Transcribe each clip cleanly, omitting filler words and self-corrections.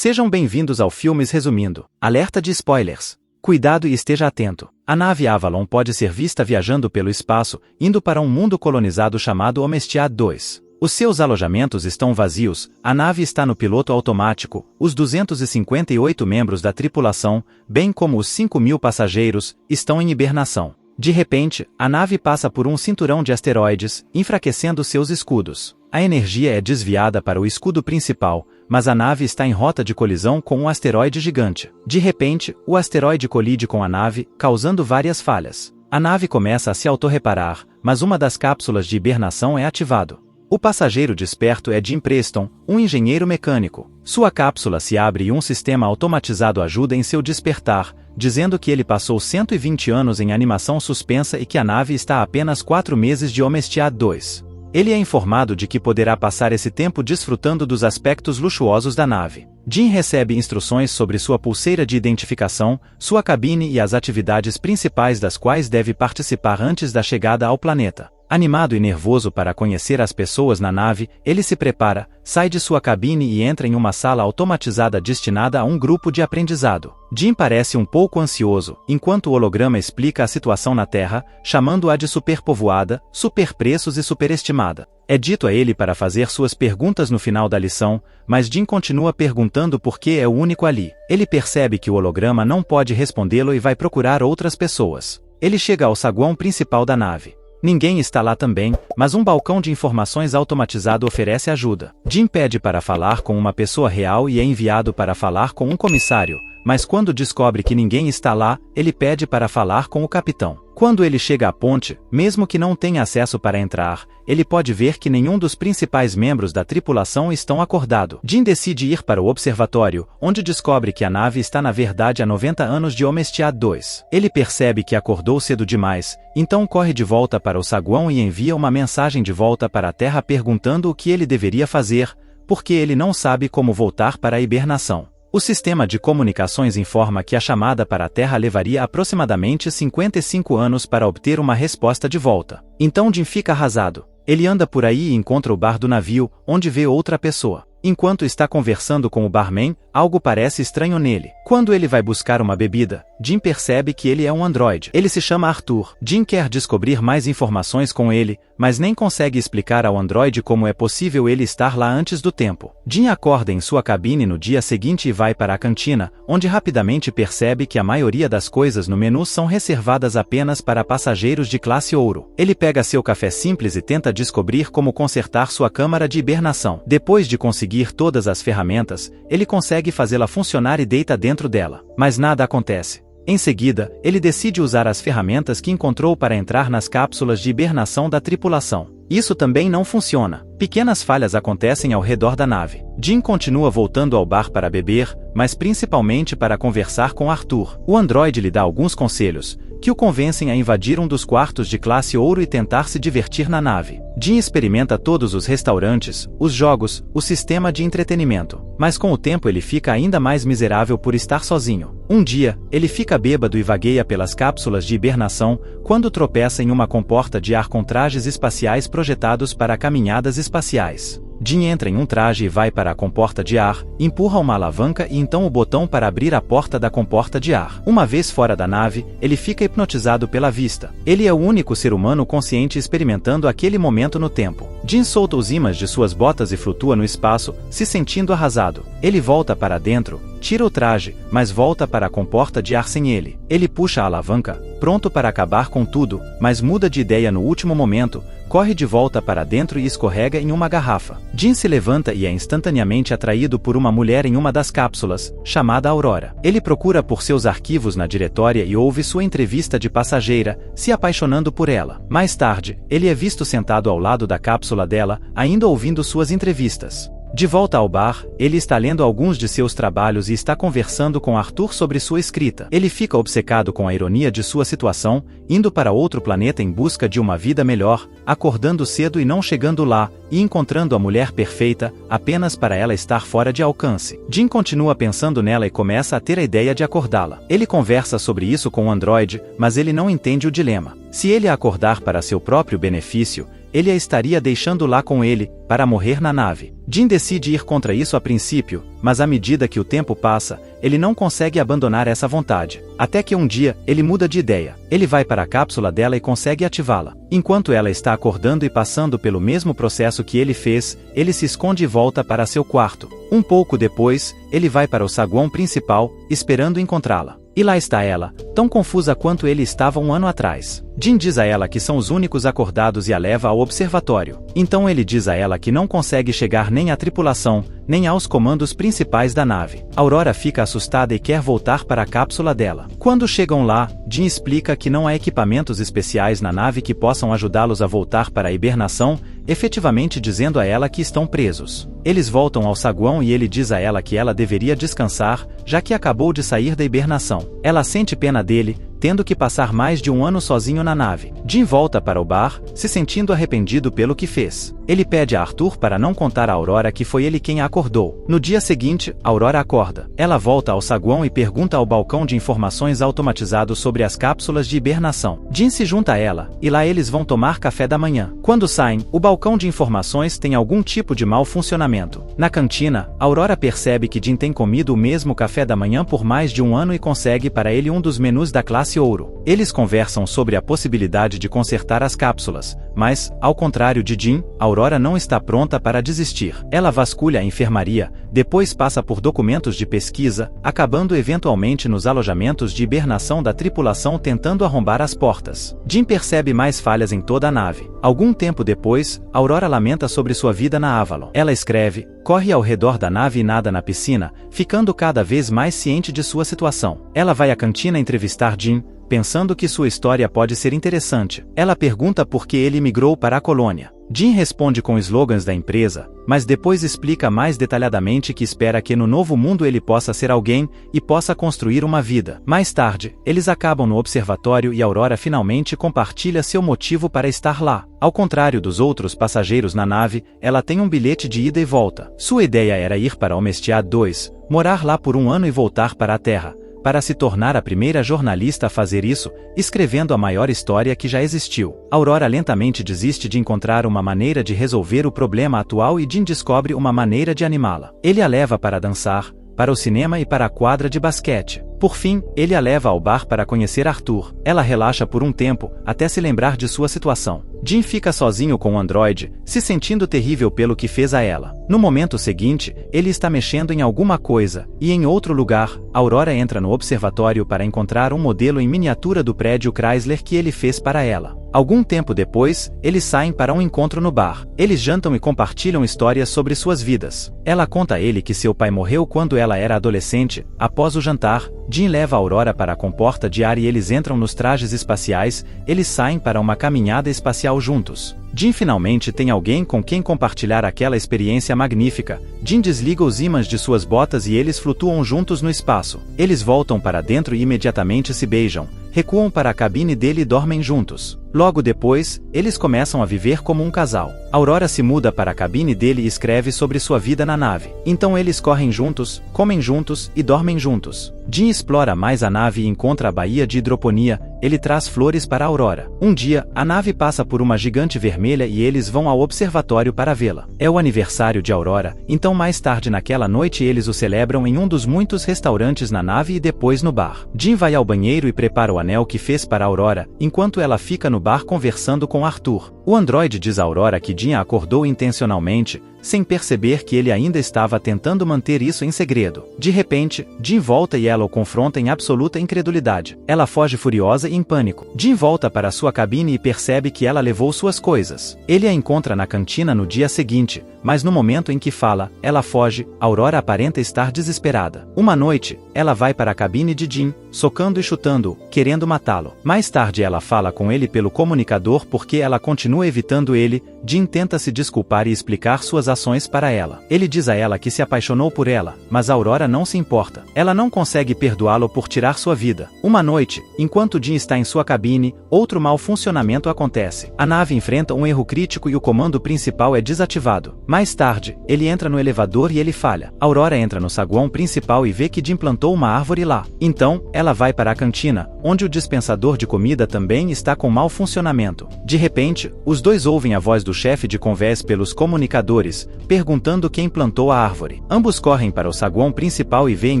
Sejam bem-vindos ao Filmes Resumindo. Alerta de spoilers. Cuidado e esteja atento. A nave Avalon pode ser vista viajando pelo espaço, indo para um mundo colonizado chamado Omestiad 2. Os seus alojamentos estão vazios, a nave está no piloto automático, os 258 membros da tripulação, bem como os 5.000 passageiros, estão em hibernação. De repente, a nave passa por um cinturão de asteroides, enfraquecendo seus escudos. A energia é desviada para o escudo principal, mas a nave está em rota de colisão com um asteroide gigante. De repente, o asteroide colide com a nave, causando várias falhas. A nave começa a se autorreparar, mas uma das cápsulas de hibernação é ativado. O passageiro desperto é Jim Preston, um engenheiro mecânico. Sua cápsula se abre e um sistema automatizado ajuda em seu despertar, dizendo que ele passou 120 anos em animação suspensa e que a nave está a apenas 4 meses de Omestiad 2. Ele é informado de que poderá passar esse tempo desfrutando dos aspectos luxuosos da nave. Jim recebe instruções sobre sua pulseira de identificação, sua cabine e as atividades principais das quais deve participar antes da chegada ao planeta. Animado e nervoso para conhecer as pessoas na nave, ele se prepara, sai de sua cabine e entra em uma sala automatizada destinada a um grupo de aprendizado. Jim parece um pouco ansioso, enquanto o holograma explica a situação na Terra, chamando-a de superpovoada, superpreços e superestimada. É dito a ele para fazer suas perguntas no final da lição, mas Jim continua perguntando por que é o único ali. Ele percebe que o holograma não pode respondê-lo e vai procurar outras pessoas. Ele chega ao saguão principal da nave. Ninguém está lá também, mas um balcão de informações automatizado oferece ajuda. Jim pede para falar com uma pessoa real e é enviado para falar com um comissário, mas quando descobre que ninguém está lá, ele pede para falar com o capitão. Quando ele chega à ponte, mesmo que não tenha acesso para entrar, ele pode ver que nenhum dos principais membros da tripulação estão acordado. Jim decide ir para o observatório, onde descobre que a nave está na verdade a 90 anos de Omestiad 2. Ele percebe que acordou cedo demais, então corre de volta para o saguão e envia uma mensagem de volta para a Terra perguntando o que ele deveria fazer, porque ele não sabe como voltar para a hibernação. O sistema de comunicações informa que a chamada para a Terra levaria aproximadamente 55 anos para obter uma resposta de volta. Então Jim fica arrasado. Ele anda por aí e encontra o bar do navio, onde vê outra pessoa. Enquanto está conversando com o barman, algo parece estranho nele. Quando ele vai buscar uma bebida, Jim percebe que ele é um androide. Ele se chama Arthur. Jim quer descobrir mais informações com ele, mas nem consegue explicar ao androide como é possível ele estar lá antes do tempo. Jim acorda em sua cabine no dia seguinte e vai para a cantina, onde rapidamente percebe que a maioria das coisas no menu são reservadas apenas para passageiros de classe ouro. Ele pega seu café simples e tenta descobrir como consertar sua câmara de hibernação. Depois de conseguir todas as ferramentas, ele consegue fazê-la funcionar e deita dentro dela. Mas nada acontece. Em seguida, ele decide usar as ferramentas que encontrou para entrar nas cápsulas de hibernação da tripulação. Isso também não funciona. Pequenas falhas acontecem ao redor da nave. Jim continua voltando ao bar para beber, mas principalmente para conversar com Arthur. O androide lhe dá alguns conselhos, que o convencem a invadir um dos quartos de classe ouro e tentar se divertir na nave. Jim experimenta todos os restaurantes, os jogos, o sistema de entretenimento. Mas com o tempo ele fica ainda mais miserável por estar sozinho. Um dia, ele fica bêbado e vagueia pelas cápsulas de hibernação, quando tropeça em uma comporta de ar com trajes espaciais projetados para caminhadas espaciais. Jim entra em um traje e vai para a comporta de ar, empurra uma alavanca e então o botão para abrir a porta da comporta de ar. Uma vez fora da nave, ele fica hipnotizado pela vista. Ele é o único ser humano consciente experimentando aquele momento no tempo. Jim solta os ímãs de suas botas e flutua no espaço, se sentindo arrasado. Ele volta para dentro, tira o traje, mas volta para a comporta de ar sem ele. Ele puxa a alavanca, pronto para acabar com tudo, mas muda de ideia no último momento, corre de volta para dentro e escorrega em uma garrafa. Jim se levanta e é instantaneamente atraído por uma mulher em uma das cápsulas, chamada Aurora. Ele procura por seus arquivos na diretória e ouve sua entrevista de passageira, se apaixonando por ela. Mais tarde, ele é visto sentado ao lado da cápsula dela, ainda ouvindo suas entrevistas. De volta ao bar, ele está lendo alguns de seus trabalhos e está conversando com Arthur sobre sua escrita. Ele fica obcecado com a ironia de sua situação, indo para outro planeta em busca de uma vida melhor, acordando cedo e não chegando lá, e encontrando a mulher perfeita, apenas para ela estar fora de alcance. Jim continua pensando nela e começa a ter a ideia de acordá-la. Ele conversa sobre isso com o androide, mas ele não entende o dilema. Se ele a acordar para seu próprio benefício, ele a estaria deixando lá com ele, para morrer na nave. Jim decide ir contra isso a princípio, mas à medida que o tempo passa, ele não consegue abandonar essa vontade. Até que um dia, ele muda de ideia. Ele vai para a cápsula dela e consegue ativá-la. Enquanto ela está acordando e passando pelo mesmo processo que ele fez, ele se esconde e volta para seu quarto. Um pouco depois, ele vai para o saguão principal, esperando encontrá-la. E lá está ela, tão confusa quanto ele estava um ano atrás. Jim diz a ela que são os únicos acordados e a leva ao observatório. Então ele diz a ela que não consegue chegar nem à tripulação, nem aos comandos principais da nave. Aurora fica assustada e quer voltar para a cápsula dela. Quando chegam lá, Jim explica que não há equipamentos especiais na nave que possam ajudá-los a voltar para a hibernação, efetivamente dizendo a ela que estão presos. Eles voltam ao saguão e ele diz a ela que ela deveria descansar, já que acabou de sair da hibernação. Ela sente pena dele, tendo que passar mais de um ano sozinho na nave. Jim volta para o bar, se sentindo arrependido pelo que fez. Ele pede a Arthur para não contar a Aurora que foi ele quem a acordou. No dia seguinte, Aurora acorda. Ela volta ao saguão e pergunta ao balcão de informações automatizado sobre as cápsulas de hibernação. Jim se junta a ela, e lá eles vão tomar café da manhã. Quando saem, o balcão de informações tem algum tipo de mau funcionamento. Na cantina, Aurora percebe que Jim tem comido o mesmo café da manhã por mais de um ano e consegue para ele um dos menus da classe Ouro. Eles conversam sobre a possibilidade de consertar as cápsulas, mas, ao contrário de Jim, Aurora não está pronta para desistir. Ela vasculha a enfermaria, depois passa por documentos de pesquisa, acabando eventualmente nos alojamentos de hibernação da tripulação tentando arrombar as portas. Jim percebe mais falhas em toda a nave. Algum tempo depois, Aurora lamenta sobre sua vida na Avalon. Ela escreve, corre ao redor da nave e nada na piscina, ficando cada vez mais ciente de sua situação. Ela vai à cantina entrevistar Jim, pensando que sua história pode ser interessante. Ela pergunta por que ele migrou para a colônia. Jim responde com slogans da empresa, mas depois explica mais detalhadamente que espera que no novo mundo ele possa ser alguém e possa construir uma vida. Mais tarde, eles acabam no observatório e Aurora finalmente compartilha seu motivo para estar lá. Ao contrário dos outros passageiros na nave, ela tem um bilhete de ida e volta. Sua ideia era ir para Omestiad 2, morar lá por um ano e voltar para a Terra, para se tornar a primeira jornalista a fazer isso, escrevendo a maior história que já existiu. Aurora lentamente desiste de encontrar uma maneira de resolver o problema atual e Jim descobre uma maneira de animá-la. Ele a leva para dançar, para o cinema e para a quadra de basquete. Por fim, ele a leva ao bar para conhecer Arthur. Ela relaxa por um tempo, até se lembrar de sua situação. Jim fica sozinho com o androide, se sentindo terrível pelo que fez a ela. No momento seguinte, ele está mexendo em alguma coisa, e em outro lugar, Aurora entra no observatório para encontrar um modelo em miniatura do prédio Chrysler que ele fez para ela. Algum tempo depois, eles saem para um encontro no bar. Eles jantam e compartilham histórias sobre suas vidas. Ela conta a ele que seu pai morreu quando ela era adolescente. Após o jantar, Jim leva a Aurora para a comporta de ar e eles entram nos trajes espaciais. Eles saem para uma caminhada espacial juntos. Jim finalmente tem alguém com quem compartilhar aquela experiência magnífica. Jim desliga os ímãs de suas botas e eles flutuam juntos no espaço. Eles voltam para dentro e imediatamente se beijam. Recuam para a cabine dele e dormem juntos. Logo depois, eles começam a viver como um casal. Aurora se muda para a cabine dele e escreve sobre sua vida na nave. Então eles correm juntos, comem juntos e dormem juntos. Jim explora mais a nave e encontra a baía de hidroponia. Ele traz flores para Aurora. Um dia, a nave passa por uma gigante vermelha e eles vão ao observatório para vê-la. É o aniversário de Aurora, então mais tarde naquela noite eles o celebram em um dos muitos restaurantes na nave e depois no bar. Jim vai ao banheiro e prepara o anel que fez para Aurora, enquanto ela fica no bar conversando com Arthur. O androide diz a Aurora que Jim a acordou intencionalmente, sem perceber que ele ainda estava tentando manter isso em segredo. De repente, Jim volta e ela o confronta em absoluta incredulidade. Ela foge furiosa e em pânico. Jim volta para sua cabine e percebe que ela levou suas coisas. Ele a encontra na cantina no dia seguinte, mas no momento em que fala, ela foge. Aurora aparenta estar desesperada. Uma noite, ela vai para a cabine de Jim, socando e chutando-o, querendo matá-lo. Mais tarde ela fala com ele pelo comunicador porque ela continua evitando ele. Jim tenta se desculpar e explicar suas ações para ela. Ele diz a ela que se apaixonou por ela, mas Aurora não se importa. Ela não consegue perdoá-lo por tirar sua vida. Uma noite, enquanto Jim está em sua cabine, outro mau funcionamento acontece. A nave enfrenta um erro crítico e o comando principal é desativado. Mais tarde, ele entra no elevador e ele falha. Aurora entra no saguão principal e vê que Jim plantou uma árvore lá. Então, ela vai para a cantina, onde o dispensador de comida também está com mau funcionamento. De repente, os dois ouvem a voz do chefe de convés pelos comunicadores, perguntando quem plantou a árvore. Ambos correm para o saguão principal e veem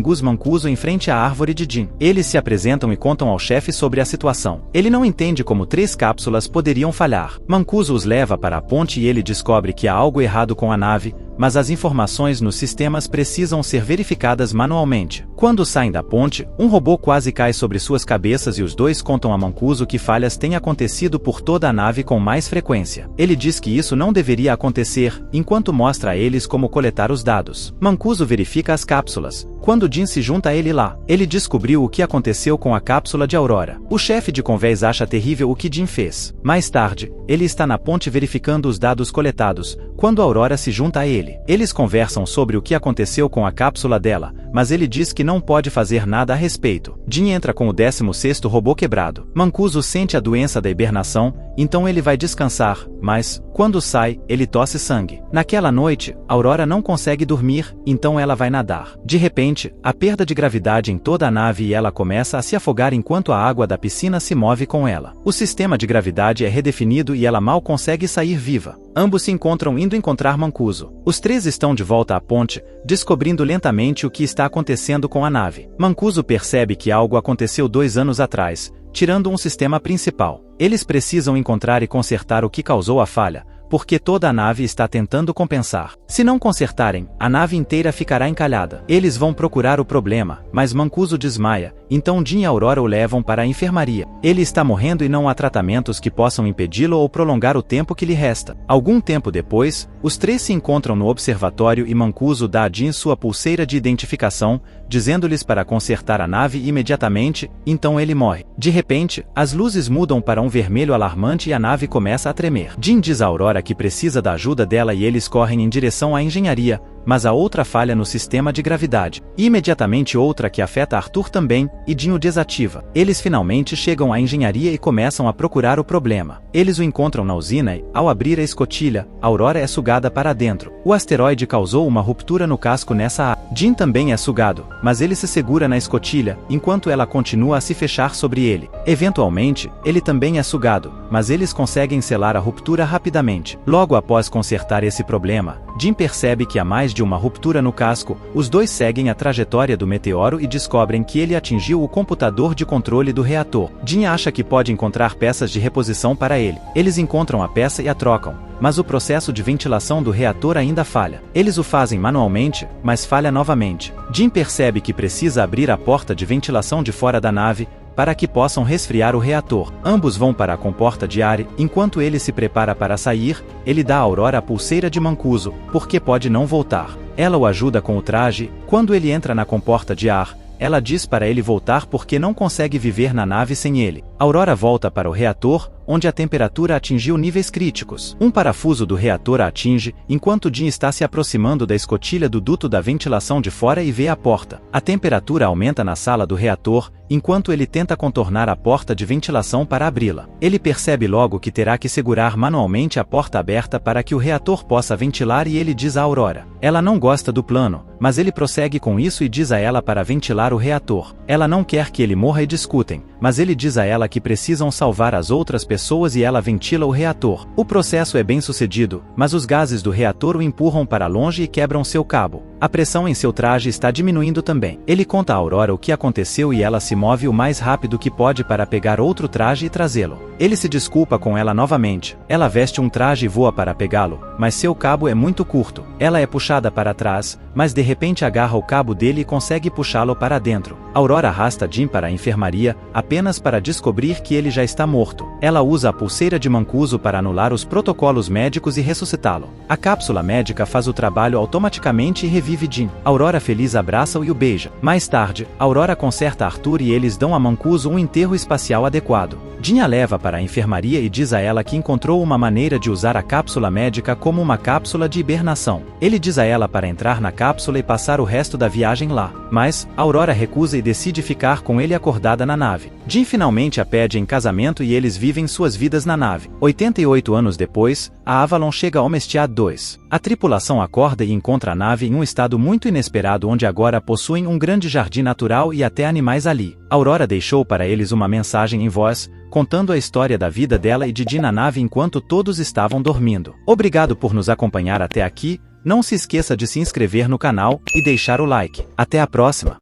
Gus Mancuso em frente à árvore de Jim. Eles se apresentam e contam ao chefe sobre a situação. Ele não entende como 3 cápsulas poderiam falhar. Mancuso os leva para a ponte e ele descobre que há algo errado com a nave, mas as informações nos sistemas precisam ser verificadas manualmente. Quando saem da ponte, um robô quase cai sobre suas cabeças e os dois contam a Mancuso que falhas têm acontecido por toda a nave com mais frequência. Ele diz que isso não deveria acontecer, enquanto mostra a eles como coletar os dados. Mancuso verifica as cápsulas. Quando Jim se junta a ele lá, ele descobriu o que aconteceu com a cápsula de Aurora. O chefe de convés acha terrível o que Jim fez. Mais tarde, ele está na ponte verificando os dados coletados, quando Aurora se junta a ele. Eles conversam sobre o que aconteceu com a cápsula dela, mas ele diz que não pode fazer nada a respeito. Jim entra com o 16º robô quebrado. Mancuso sente a doença da hibernação, então ele vai descansar, mas, quando sai, ele tosse sangue. Naquela noite, Aurora não consegue dormir, então ela vai nadar. De repente, a perda de gravidade em toda a nave e ela começa a se afogar enquanto a água da piscina se move com ela. O sistema de gravidade é redefinido e ela mal consegue sair viva. Ambos se encontram indo encontrar Mancuso. Os 3 estão de volta à ponte, descobrindo lentamente o que está acontecendo com a nave. Mancuso percebe que algo aconteceu 2 anos atrás, tirando um sistema principal. Eles precisam encontrar e consertar o que causou a falha, porque toda a nave está tentando compensar. Se não consertarem, a nave inteira ficará encalhada. Eles vão procurar o problema, mas Mancuso desmaia, então Jim e Aurora o levam para a enfermaria. Ele está morrendo e não há tratamentos que possam impedi-lo ou prolongar o tempo que lhe resta. Algum tempo depois, os 3 se encontram no observatório e Mancuso dá a Jim sua pulseira de identificação, dizendo-lhes para consertar a nave imediatamente, então ele morre. De repente, as luzes mudam para um vermelho alarmante e a nave começa a tremer. Jim diz a Aurora que precisa da ajuda dela e eles correm em direção à engenharia, mas há outra falha no sistema de gravidade. E imediatamente outra que afeta Arthur também, e Jim o desativa. Eles finalmente chegam à engenharia e começam a procurar o problema. Eles o encontram na usina e, ao abrir a escotilha, Aurora é sugada para dentro. O asteroide causou uma ruptura no casco nessa área. Jim também é sugado, mas ele se segura na escotilha, enquanto ela continua a se fechar sobre ele. Eventualmente, ele também é sugado, mas eles conseguem selar a ruptura rapidamente. Logo após consertar esse problema, Jim percebe que há mais de uma ruptura no casco. Os dois seguem a trajetória do meteoro e descobrem que ele atingiu o computador de controle do reator. Jim acha que pode encontrar peças de reposição para ele. Eles encontram a peça e a trocam, mas o processo de ventilação do reator ainda falha. Eles o fazem manualmente, mas falha novamente. Jim percebe que precisa abrir a porta de ventilação de fora da nave, para que possam resfriar o reator. Ambos vão para a comporta de ar, enquanto ele se prepara para sair, ele dá a Aurora a pulseira de Mancuso, porque pode não voltar. Ela o ajuda com o traje. Quando ele entra na comporta de ar, ela diz para ele voltar porque não consegue viver na nave sem ele. Aurora volta para o reator, onde a temperatura atingiu níveis críticos. Um parafuso do reator a atinge, enquanto Jim está se aproximando da escotilha do duto da ventilação de fora e vê a porta. A temperatura aumenta na sala do reator, enquanto ele tenta contornar a porta de ventilação para abri-la. Ele percebe logo que terá que segurar manualmente a porta aberta para que o reator possa ventilar e ele diz a Aurora. Ela não gosta do plano, mas ele prossegue com isso e diz a ela para ventilar o reator. Ela não quer que ele morra e discutem, mas ele diz a ela que precisam salvar as outras pessoas e ela ventila o reator. O processo é bem sucedido, mas os gases do reator o empurram para longe e quebram seu cabo. A pressão em seu traje está diminuindo também. Ele conta a Aurora o que aconteceu e ela se move o mais rápido que pode para pegar outro traje e trazê-lo. Ele se desculpa com ela novamente. Ela veste um traje e voa para pegá-lo, mas seu cabo é muito curto. Ela é puxada para trás, mas de repente agarra o cabo dele e consegue puxá-lo para dentro. Aurora arrasta Jim para a enfermaria, apenas para descobrir que ele já está morto. Ela usa a pulseira de Mancuso para anular os protocolos médicos e ressuscitá-lo. A cápsula médica faz o trabalho automaticamente e revive Jim. Aurora feliz abraça-o e o beija. Mais tarde, Aurora conserta Arthur e eles dão a Mancuso um enterro espacial adequado. Jim a leva para a enfermaria e diz a ela que encontrou uma maneira de usar a cápsula médica como uma cápsula de hibernação. Ele diz a ela para entrar na cápsula e passar o resto da viagem lá, mas Aurora recusa e decide ficar com ele acordada na nave. Jim finalmente a pede em casamento e eles vivem suas vidas na nave. 88 anos depois, a Avalon chega ao Mestiad 2. A tripulação acorda e encontra a nave em um estado muito inesperado, onde agora possuem um grande jardim natural e até animais ali. Aurora deixou para eles uma mensagem em voz, contando a história da vida dela e de Jim na nave enquanto todos estavam dormindo. Obrigado por nos acompanhar até aqui, não se esqueça de se inscrever no canal e deixar o like. Até a próxima!